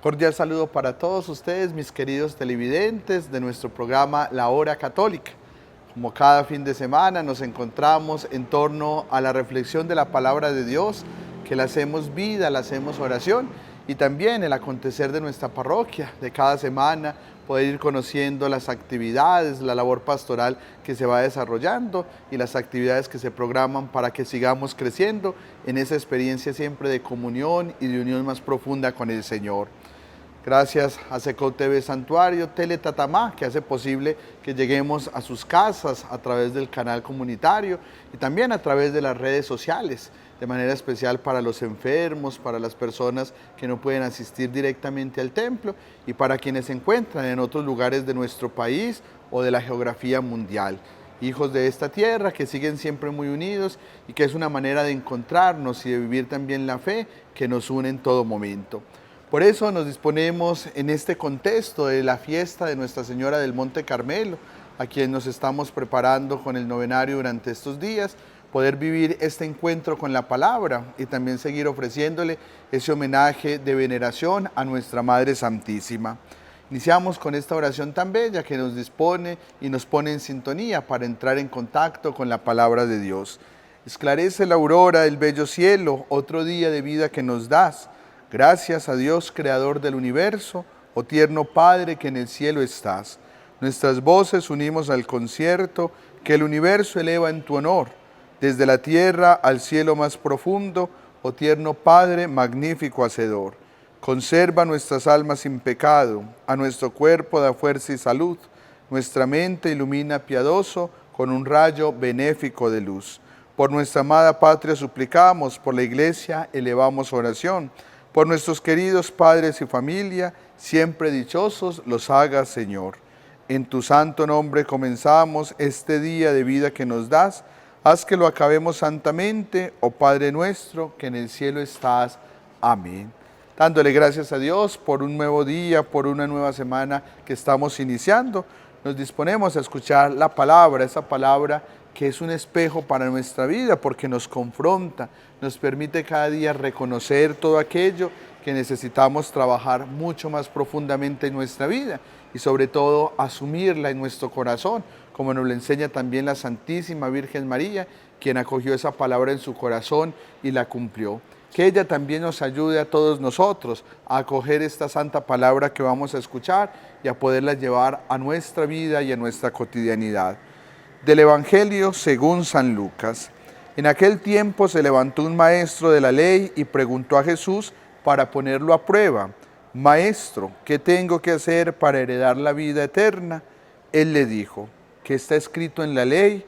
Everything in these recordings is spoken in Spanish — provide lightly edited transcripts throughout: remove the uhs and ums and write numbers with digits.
Cordial saludo para todos ustedes, mis queridos televidentes de nuestro programa La Hora Católica. Como cada fin de semana nos encontramos en torno a la reflexión de la palabra de Dios, que la hacemos vida, la hacemos oración, y también el acontecer de nuestra parroquia, de cada semana, poder ir conociendo las actividades, la labor pastoral que se va desarrollando y las actividades que se programan para que sigamos creciendo en esa experiencia siempre de comunión y de unión más profunda con el Señor. Gracias a Secou TV Santuario, Teletatamá, que hace posible que lleguemos a sus casas a través del canal comunitario y también a través de las redes sociales, de manera especial para los enfermos, para las personas que no pueden asistir directamente al templo y para quienes se encuentran en otros lugares de nuestro país o de la geografía mundial. Hijos de esta tierra que siguen siempre muy unidos y que es una manera de encontrarnos y de vivir también la fe que nos une en todo momento. Por eso nos disponemos en este contexto de la fiesta de Nuestra Señora del Monte Carmelo, a quien nos estamos preparando con el novenario durante estos días, poder vivir este encuentro con la palabra y también seguir ofreciéndole ese homenaje de veneración a nuestra Madre Santísima. Iniciamos con esta oración tan bella que nos dispone y nos pone en sintonía para entrar en contacto con la palabra de Dios. Esclarece la aurora del bello cielo, otro día de vida que nos das. Gracias a Dios, Creador del universo, oh tierno Padre que en el cielo estás. Nuestras voces unimos al concierto que el universo eleva en tu honor. Desde la tierra al cielo más profundo, oh tierno Padre, magnífico Hacedor. Conserva nuestras almas sin pecado, a nuestro cuerpo da fuerza y salud. Nuestra mente ilumina piadoso con un rayo benéfico de luz. Por nuestra amada patria suplicamos, por la Iglesia elevamos oración. Por nuestros queridos padres y familia, siempre dichosos los hagas, Señor. En tu santo nombre comenzamos este día de vida que nos das. Haz que lo acabemos santamente, oh Padre nuestro, que en el cielo estás. Amén. Dándole gracias a Dios por un nuevo día, por una nueva semana que estamos iniciando, nos disponemos a escuchar la palabra, esa palabra que es un espejo para nuestra vida porque nos confronta, nos permite cada día reconocer todo aquello que necesitamos trabajar mucho más profundamente en nuestra vida y sobre todo asumirla en nuestro corazón, como nos lo enseña también la Santísima Virgen María, quien acogió esa palabra en su corazón y la cumplió. Que ella también nos ayude a todos nosotros a acoger esta santa palabra que vamos a escuchar y a poderla llevar a nuestra vida y a nuestra cotidianidad. Del Evangelio según San Lucas. En aquel tiempo se levantó un maestro de la ley y preguntó a Jesús para ponerlo a prueba: Maestro, ¿qué tengo que hacer para heredar la vida eterna? Él le dijo: ¿qué está escrito en la ley?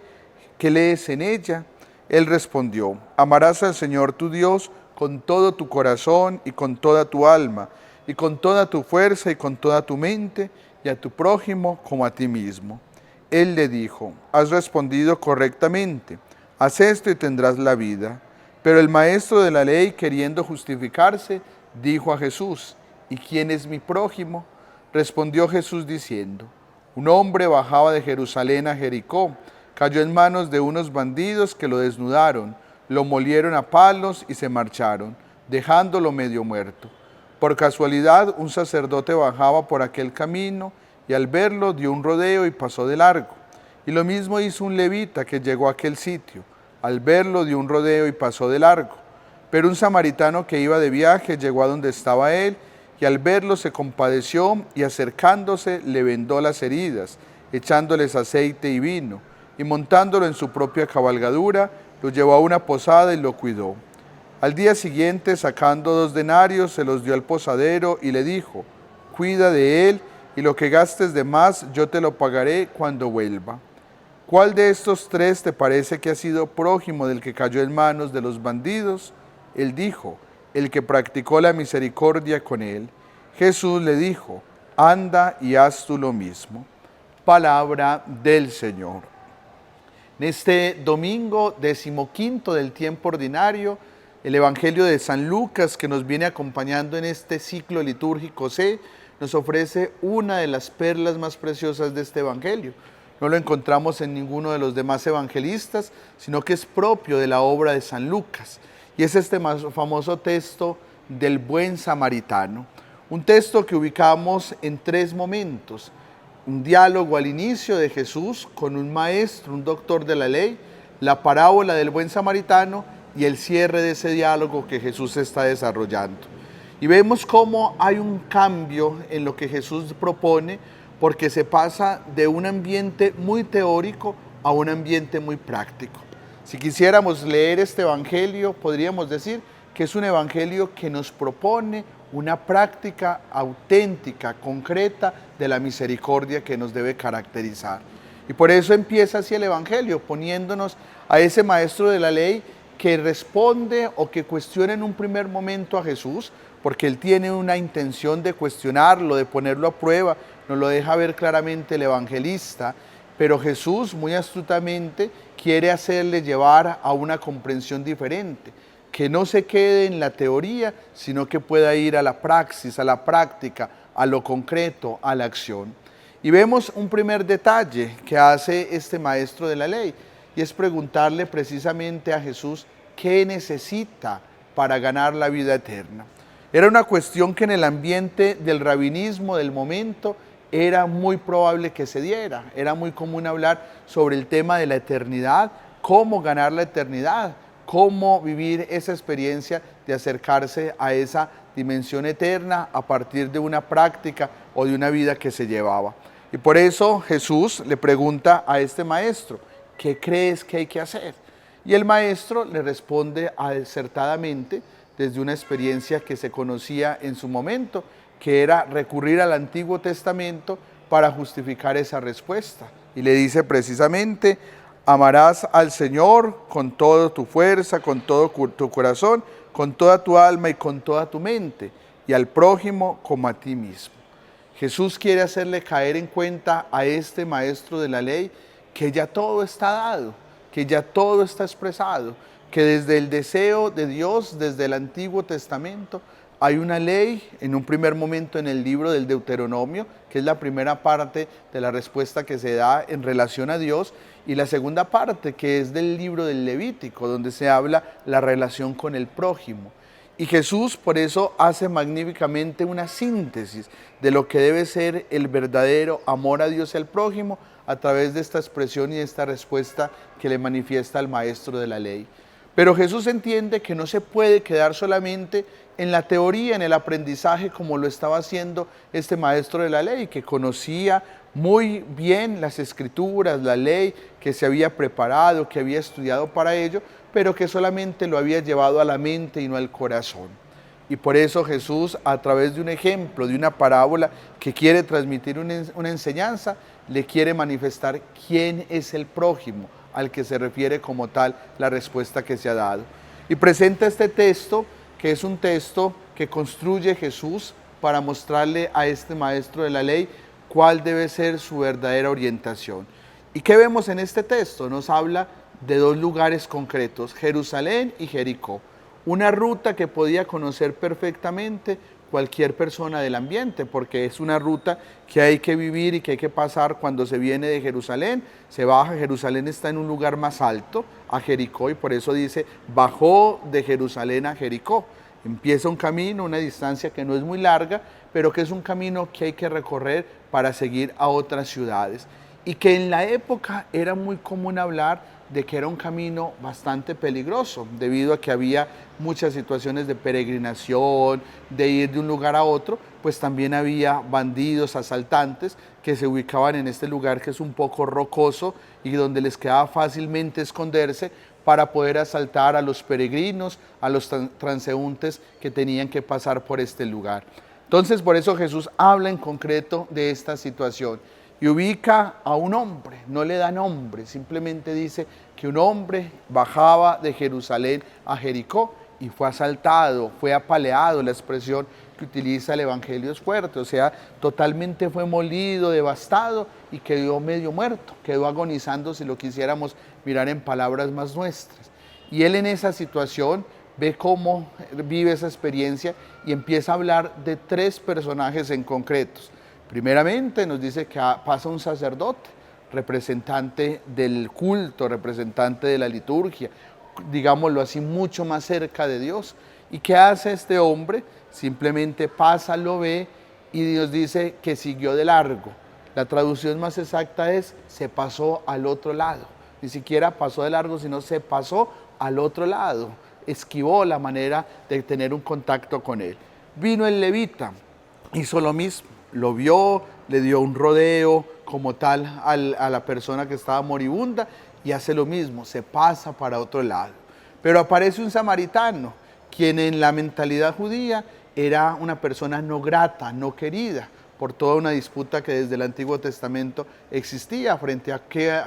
¿Qué lees en ella? Él respondió: amarás al Señor tu Dios con todo tu corazón y con toda tu alma, y con toda tu fuerza y con toda tu mente, y a tu prójimo como a ti mismo. Él le dijo: has respondido correctamente, haz esto y tendrás la vida. Pero el maestro de la ley, queriendo justificarse, dijo a Jesús: ¿y quién es mi prójimo? Respondió Jesús diciendo: un hombre bajaba de Jerusalén a Jericó, cayó en manos de unos bandidos que lo desnudaron, lo molieron a palos y se marcharon, dejándolo medio muerto. Por casualidad, un sacerdote bajaba por aquel camino y al verlo dio un rodeo y pasó de largo. Y lo mismo hizo un levita que llegó a aquel sitio. Al verlo dio un rodeo y pasó de largo. Pero un samaritano que iba de viaje llegó a donde estaba él y al verlo se compadeció y acercándose le vendó las heridas, echándoles aceite y vino, y montándolo en su propia cabalgadura, lo llevó a una posada y lo cuidó. Al día siguiente, sacando 2 denarios, se los dio al posadero y le dijo: cuida de él, y lo que gastes de más yo te lo pagaré cuando vuelva. ¿Cuál de estos 3 te parece que ha sido prójimo del que cayó en manos de los bandidos? Él dijo: el que practicó la misericordia con él. Jesús le dijo: anda y haz tú lo mismo. Palabra del Señor. En este domingo 15º del tiempo ordinario, el Evangelio de San Lucas, que nos viene acompañando en este ciclo litúrgico C, nos ofrece una de las perlas más preciosas de este Evangelio. No lo encontramos en ninguno de los demás evangelistas, sino que es propio de la obra de San Lucas. Y es este famoso texto del buen samaritano. Un texto que ubicamos en tres momentos. Un diálogo al inicio de Jesús con un maestro, un doctor de la ley, la parábola del buen samaritano y el cierre de ese diálogo que Jesús está desarrollando. Y vemos cómo hay un cambio en lo que Jesús propone, porque se pasa de un ambiente muy teórico a un ambiente muy práctico. Si quisiéramos leer este evangelio, podríamos decir que es un evangelio que nos propone una práctica auténtica, concreta de la misericordia que nos debe caracterizar. Y por eso empieza así el evangelio, poniéndonos a ese maestro de la ley que responde o que cuestiona en un primer momento a Jesús, porque él tiene una intención de cuestionarlo, de ponerlo a prueba, nos lo deja ver claramente el evangelista, pero Jesús muy astutamente quiere hacerle llevar a una comprensión diferente, que no se quede en la teoría, sino que pueda ir a la praxis, a la práctica, a lo concreto, a la acción. Y vemos un primer detalle que hace este maestro de la ley, y es preguntarle precisamente a Jesús qué necesita para ganar la vida eterna. Era una cuestión que en el ambiente del rabinismo del momento era muy probable que se diera. Era muy común hablar sobre el tema de la eternidad, cómo ganar la eternidad, cómo vivir esa experiencia de acercarse a esa dimensión eterna a partir de una práctica o de una vida que se llevaba. Y por eso Jesús le pregunta a este maestro, ¿qué crees que hay que hacer? Y el maestro le responde acertadamente desde una experiencia que se conocía en su momento, que era recurrir al Antiguo Testamento para justificar esa respuesta. Y le dice precisamente, amarás al Señor con toda tu fuerza, con todo tu corazón, con toda tu alma y con toda tu mente, y al prójimo como a ti mismo. Jesús quiere hacerle caer en cuenta a este maestro de la ley que ya todo está dado, que ya todo está expresado, que desde el deseo de Dios, desde el Antiguo Testamento, hay una ley, en un primer momento en el libro del Deuteronomio, que es la primera parte de la respuesta que se da en relación a Dios, y la segunda parte, que es del libro del Levítico, donde se habla la relación con el prójimo. Y Jesús por eso hace magníficamente una síntesis de lo que debe ser el verdadero amor a Dios y al prójimo a través de esta expresión y de esta respuesta que le manifiesta al maestro de la ley. Pero Jesús entiende que no se puede quedar solamente en la teoría, en el aprendizaje, como lo estaba haciendo este maestro de la ley, que conocía muy bien las escrituras, la ley, que se había preparado, que había estudiado para ello, pero que solamente lo había llevado a la mente y no al corazón. Y por eso Jesús, a través de un ejemplo, de una parábola que quiere transmitir una enseñanza, le quiere manifestar quién es el prójimo, al que se refiere como tal la respuesta que se ha dado. Y presenta este texto, que es un texto que construye Jesús para mostrarle a este maestro de la ley cuál debe ser su verdadera orientación. ¿Y qué vemos en este texto? Nos habla de dos lugares concretos, Jerusalén y Jericó. Una ruta que podía conocer perfectamente cualquier persona del ambiente, porque es una ruta que hay que vivir y que hay que pasar cuando se viene de Jerusalén, se baja, Jerusalén está en un lugar más alto, a Jericó, y por eso dice, bajó de Jerusalén a Jericó. Empieza un camino, una distancia que no es muy larga, pero que es un camino que hay que recorrer para seguir a otras ciudades. Y que en la época era muy común hablar de que era un camino bastante peligroso, debido a que había muchas situaciones de peregrinación, de ir de un lugar a otro, pues también había bandidos, asaltantes, que se ubicaban en este lugar que es un poco rocoso y donde les quedaba fácilmente esconderse para poder asaltar a los peregrinos, a los transeúntes que tenían que pasar por este lugar. Entonces, por eso Jesús habla en concreto de esta situación. Y ubica a un hombre, no le da nombre, simplemente dice que un hombre bajaba de Jerusalén a Jericó y fue asaltado, fue apaleado, la expresión que utiliza el Evangelio es fuerte, o sea, totalmente fue molido, devastado y quedó medio muerto, quedó agonizando si lo quisiéramos mirar en palabras más nuestras. Y él en esa situación ve cómo vive esa experiencia y empieza a hablar de tres personajes en concretos. Primeramente nos dice que pasa un sacerdote, representante del culto, representante de la liturgia, digámoslo así, mucho más cerca de Dios. ¿Y qué hace este hombre? Simplemente pasa, lo ve y Dios dice que siguió de largo. La traducción más exacta es se pasó al otro lado. Ni siquiera pasó de largo, sino se pasó al otro lado. Esquivó la manera de tener un contacto con él. Vino el levita, hizo lo mismo, lo vio, le dio un rodeo como tal a la persona que estaba moribunda y hace lo mismo, se pasa para otro lado. Pero aparece un samaritano, quien en la mentalidad judía era una persona no grata, no querida, por toda una disputa que desde el Antiguo Testamento existía frente a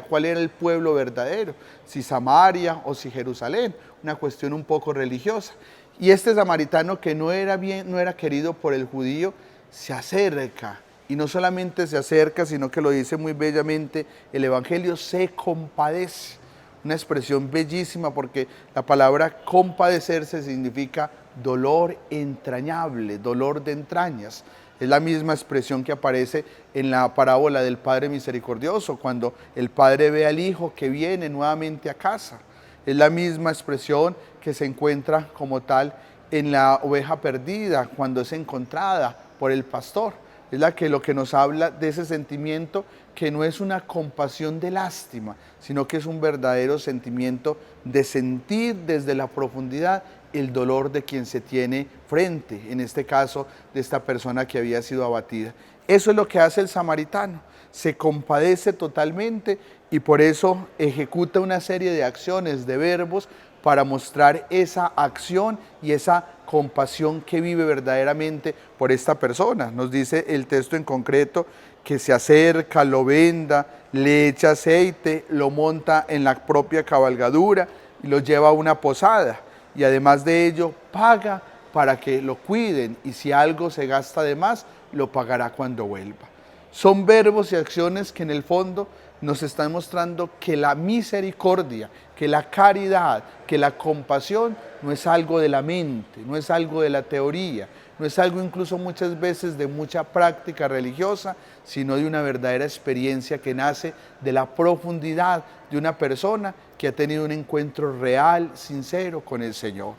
cuál era el pueblo verdadero, si Samaria o si Jerusalén, una cuestión un poco religiosa. Y este samaritano que no era querido por el judío, se acerca, y no solamente se acerca, sino que lo dice muy bellamente, el Evangelio se compadece, una expresión bellísima porque la palabra compadecerse significa dolor entrañable, dolor de entrañas. Es la misma expresión que aparece en la parábola del Padre Misericordioso, cuando el Padre ve al Hijo que viene nuevamente a casa. Es la misma expresión que se encuentra como tal en la oveja perdida, cuando es encontrada por el pastor. Es lo que nos habla de ese sentimiento que no es una compasión de lástima, sino que es un verdadero sentimiento de sentir desde la profundidad el dolor de quien se tiene frente, en este caso de esta persona que había sido abatida. Eso es lo que hace el samaritano, se compadece totalmente y por eso ejecuta una serie de acciones, de verbos, para mostrar esa acción y esa compasión que vive verdaderamente por esta persona. Nos dice el texto en concreto que se acerca, lo venda, le echa aceite, lo monta en la propia cabalgadura y lo lleva a una posada. Y además de ello, paga para que lo cuiden y si algo se gasta de más, lo pagará cuando vuelva. Son verbos y acciones que en el fondo nos están mostrando que la misericordia, que la caridad, que la compasión no es algo de la mente, no es algo de la teoría, no es algo incluso muchas veces de mucha práctica religiosa, sino de una verdadera experiencia que nace de la profundidad de una persona que ha tenido un encuentro real, sincero con el Señor.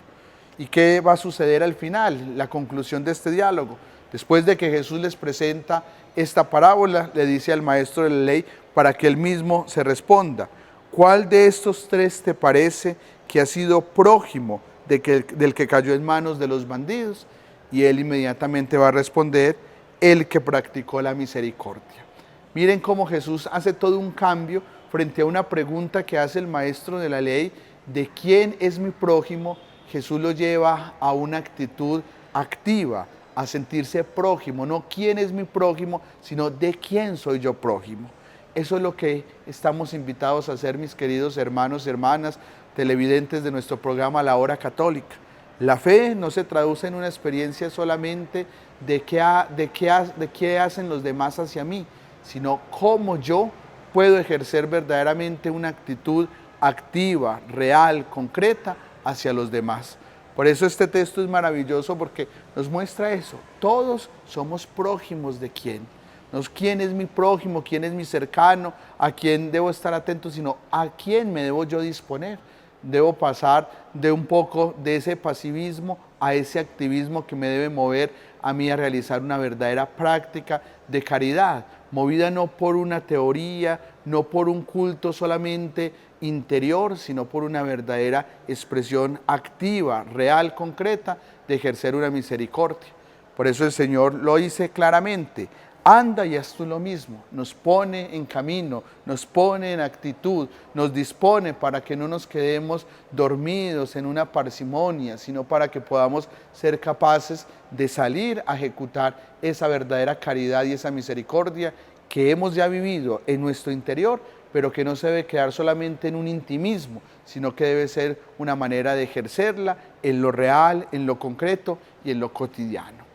¿Y qué va a suceder al final? La conclusión de este diálogo. Después de que Jesús les presenta esta parábola, le dice al maestro de la ley para que él mismo se responda: ¿cuál de estos tres te parece que ha sido prójimo del que cayó en manos de los bandidos? Y él inmediatamente va a responder: el que practicó la misericordia. Miren cómo Jesús hace todo un cambio frente a una pregunta que hace el maestro de la ley de quién es mi prójimo. Jesús lo lleva a una actitud activa, a sentirse prójimo, no quién es mi prójimo, sino de quién soy yo prójimo. Eso es lo que estamos invitados a hacer, mis queridos hermanos y hermanas, televidentes de nuestro programa La Hora Católica. La fe no se traduce en una experiencia solamente de qué hacen los demás hacia mí, sino cómo yo puedo ejercer verdaderamente una actitud activa, real, concreta hacia los demás. Por eso este texto es maravilloso porque nos muestra eso. Todos somos prójimos de quién. No es quién es mi prójimo, quién es mi cercano, a quién debo estar atento, sino a quién me debo yo disponer. Debo pasar de un poco de ese pasivismo a ese activismo que me debe mover a mí a realizar una verdadera práctica de caridad, movida no por una teoría, no por un culto solamente interior, sino por una verdadera expresión activa, real, concreta, de ejercer una misericordia. Por eso el Señor lo dice claramente: anda y haz tú lo mismo. Nos pone en camino, nos pone en actitud, nos dispone para que no nos quedemos dormidos en una parsimonia, sino para que podamos ser capaces de salir a ejecutar esa verdadera caridad y esa misericordia que hemos ya vivido en nuestro interior, pero que no se debe quedar solamente en un intimismo, sino que debe ser una manera de ejercerla en lo real, en lo concreto y en lo cotidiano.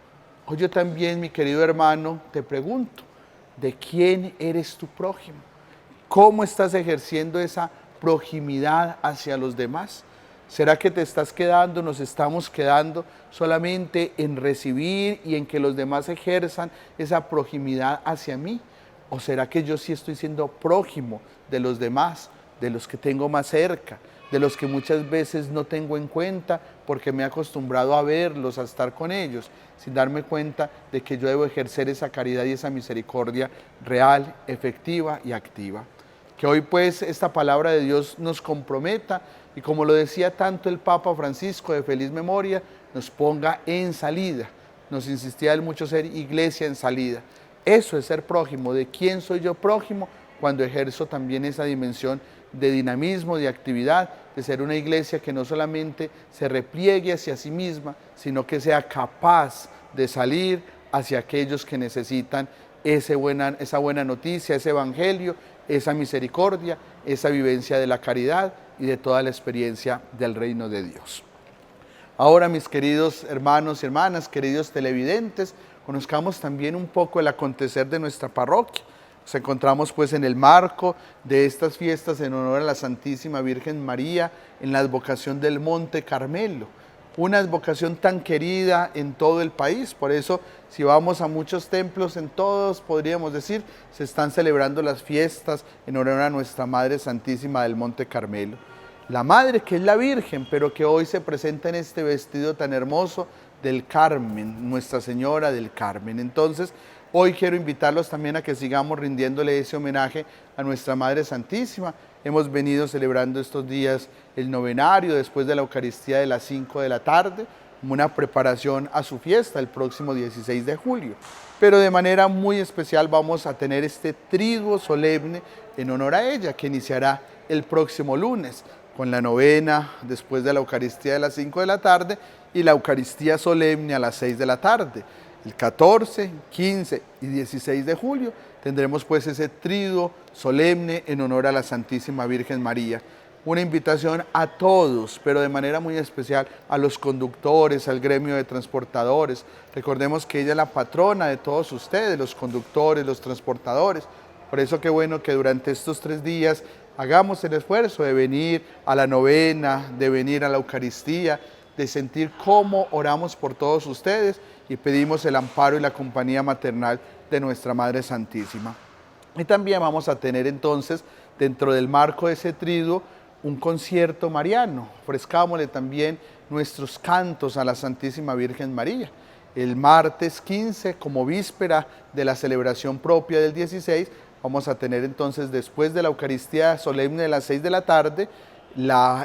Hoy yo también, mi querido hermano, te pregunto: ¿de quién eres tu prójimo? ¿Cómo estás ejerciendo esa proximidad hacia los demás? ¿Será que te estás quedando, nos estamos quedando solamente en recibir y en que los demás ejerzan esa proximidad hacia mí? ¿O será que yo sí estoy siendo prójimo de los demás, de los que tengo más cerca? de los que muchas veces no tengo en cuenta porque me he acostumbrado a verlos, a estar con ellos, sin darme cuenta de que yo debo ejercer esa caridad y esa misericordia real, efectiva y activa. Que hoy pues esta palabra de Dios nos comprometa y, como lo decía tanto el Papa Francisco de feliz memoria, nos ponga en salida. Nos insistía él mucho ser iglesia en salida. Eso es ser prójimo. ¿De quién soy yo prójimo? Cuando ejerzo también esa dimensión de dinamismo, de actividad, de ser una iglesia que no solamente se repliegue hacia sí misma, sino que sea capaz de salir hacia aquellos que necesitan esa buena noticia, ese evangelio, esa misericordia, esa vivencia de la caridad y de toda la experiencia del reino de Dios. Ahora, mis queridos hermanos y hermanas, queridos televidentes, conozcamos también un poco el acontecer de nuestra parroquia. Nos encontramos pues en el marco de estas fiestas en honor a la Santísima Virgen María en la advocación del Monte Carmelo, una advocación tan querida en todo el país. Por eso, si vamos a muchos templos, en todos, podríamos decir, se están celebrando las fiestas en honor a nuestra Madre Santísima del Monte Carmelo. La Madre, que es la Virgen, pero que hoy se presenta en este vestido tan hermoso del Carmen, Nuestra Señora del Carmen. Entonces, hoy quiero invitarlos también a que sigamos rindiéndole ese homenaje a nuestra Madre Santísima. Hemos venido celebrando estos días el novenario después de la Eucaristía de las 5 de la tarde, como una preparación a su fiesta el próximo 16 de julio. Pero de manera muy especial vamos a tener este triduo solemne en honor a ella, que iniciará el próximo lunes, con la novena después de la Eucaristía de las 5 de la tarde y la Eucaristía solemne a las 6 de la tarde. El 14, 15 y 16 de julio tendremos pues ese triduo solemne en honor a la Santísima Virgen María. Una invitación a todos, pero de manera muy especial a los conductores, al gremio de transportadores. Recordemos que ella es la patrona de todos ustedes, los conductores, los transportadores. Por eso qué bueno que durante estos 3 días hagamos el esfuerzo de venir a la novena, de venir a la Eucaristía, de sentir cómo oramos por todos ustedes y pedimos el amparo y la compañía maternal de nuestra Madre Santísima. Y también vamos a tener entonces, dentro del marco de ese triduo, un concierto mariano. Ofrezcámosle también nuestros cantos a la Santísima Virgen María. El martes 15, como víspera de la celebración propia del 16, vamos a tener entonces, después de la Eucaristía solemne de las 6 de la tarde,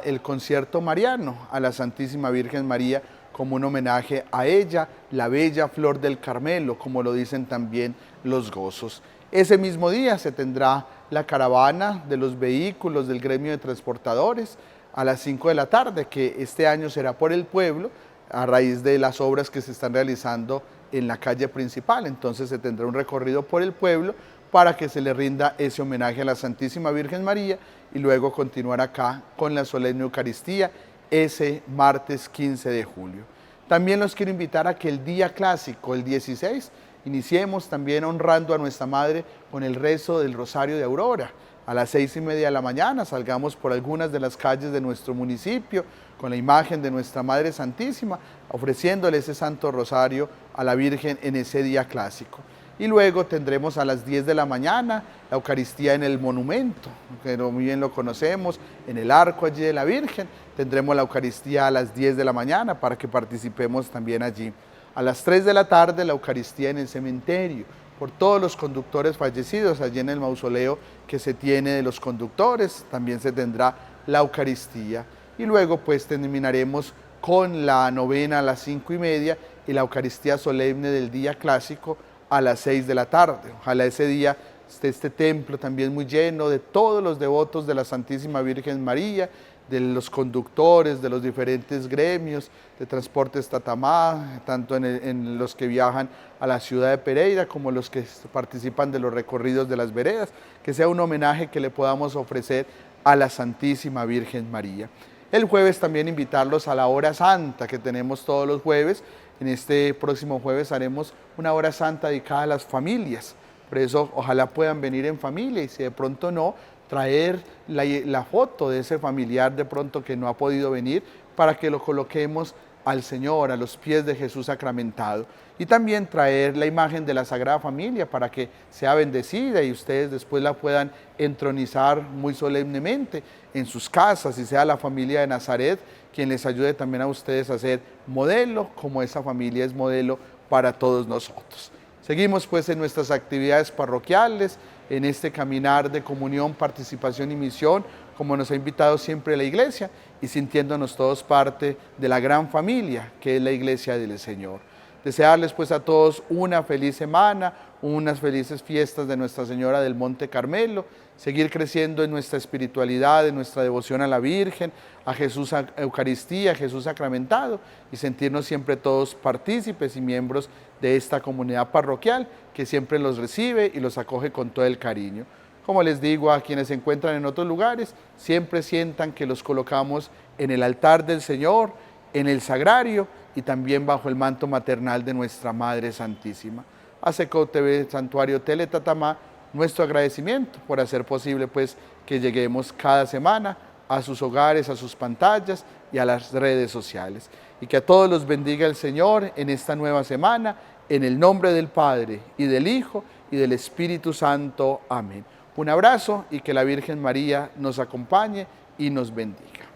el concierto mariano a la Santísima Virgen María, como un homenaje a ella, la bella flor del Carmelo, como lo dicen también los gozos. Ese mismo día se tendrá la caravana de los vehículos del gremio de transportadores a las 5 de la tarde, que este año será por el pueblo, a raíz de las obras que se están realizando en la calle principal. Entonces se tendrá un recorrido por el pueblo para que se le rinda ese homenaje a la Santísima Virgen María y luego continuar acá con la solemne Eucaristía ese martes 15 de julio. También los quiero invitar a que el día clásico, el 16, iniciemos también honrando a nuestra Madre con el rezo del Rosario de Aurora. A las 6:30 de la mañana salgamos por algunas de las calles de nuestro municipio con la imagen de nuestra Madre Santísima, ofreciéndole ese Santo Rosario a la Virgen en ese día clásico. Y luego tendremos a las 10 de la mañana la Eucaristía en el monumento, que muy bien lo conocemos, en el arco allí de la Virgen. Tendremos la Eucaristía a las 10 de la mañana para que participemos también allí. A las 3 de la tarde la Eucaristía en el cementerio, por todos los conductores fallecidos, allí en el mausoleo que se tiene de los conductores, también se tendrá la Eucaristía. Y luego pues terminaremos con la novena a las 5:30 y la Eucaristía solemne del día clásico a las 6 de la tarde. Ojalá ese día esté este templo también muy lleno de todos los devotos de la Santísima Virgen María, de los conductores, de los diferentes gremios de Transportes Tatamá, tanto en los que viajan a la ciudad de Pereira como los que participan de los recorridos de las veredas, que sea un homenaje que le podamos ofrecer a la Santísima Virgen María. El jueves también invitarlos a la hora santa que tenemos todos los jueves. En este próximo jueves haremos una hora santa dedicada a las familias. Por eso ojalá puedan venir en familia y si de pronto no, traer la foto de ese familiar de pronto que no ha podido venir para que lo coloquemos al Señor, a los pies de Jesús sacramentado. Y también traer la imagen de la Sagrada Familia para que sea bendecida y ustedes después la puedan entronizar muy solemnemente en sus casas y sea la familia de Nazaret quien les ayude también a ustedes a ser modelo, como esa familia es modelo para todos nosotros. Seguimos pues en nuestras actividades parroquiales, en este caminar de comunión, participación y misión, como nos ha invitado siempre la Iglesia, y sintiéndonos todos parte de la gran familia que es la Iglesia del Señor. Desearles pues a todos una feliz semana, unas felices fiestas de Nuestra Señora del Monte Carmelo, seguir creciendo en nuestra espiritualidad, en nuestra devoción a la Virgen, a Jesús a Eucaristía, a Jesús sacramentado, y sentirnos siempre todos partícipes y miembros de esta comunidad parroquial que siempre los recibe y los acoge con todo el cariño. Como les digo a quienes se encuentran en otros lugares, siempre sientan que los colocamos en el altar del Señor, en el sagrario y también bajo el manto maternal de nuestra Madre Santísima. A Seco TV Santuario Teletatamá, nuestro agradecimiento por hacer posible pues que lleguemos cada semana a sus hogares, a sus pantallas y a las redes sociales. Y que a todos los bendiga el Señor en esta nueva semana, en el nombre del Padre y del Hijo y del Espíritu Santo. Amén. Un abrazo y que la Virgen María nos acompañe y nos bendiga.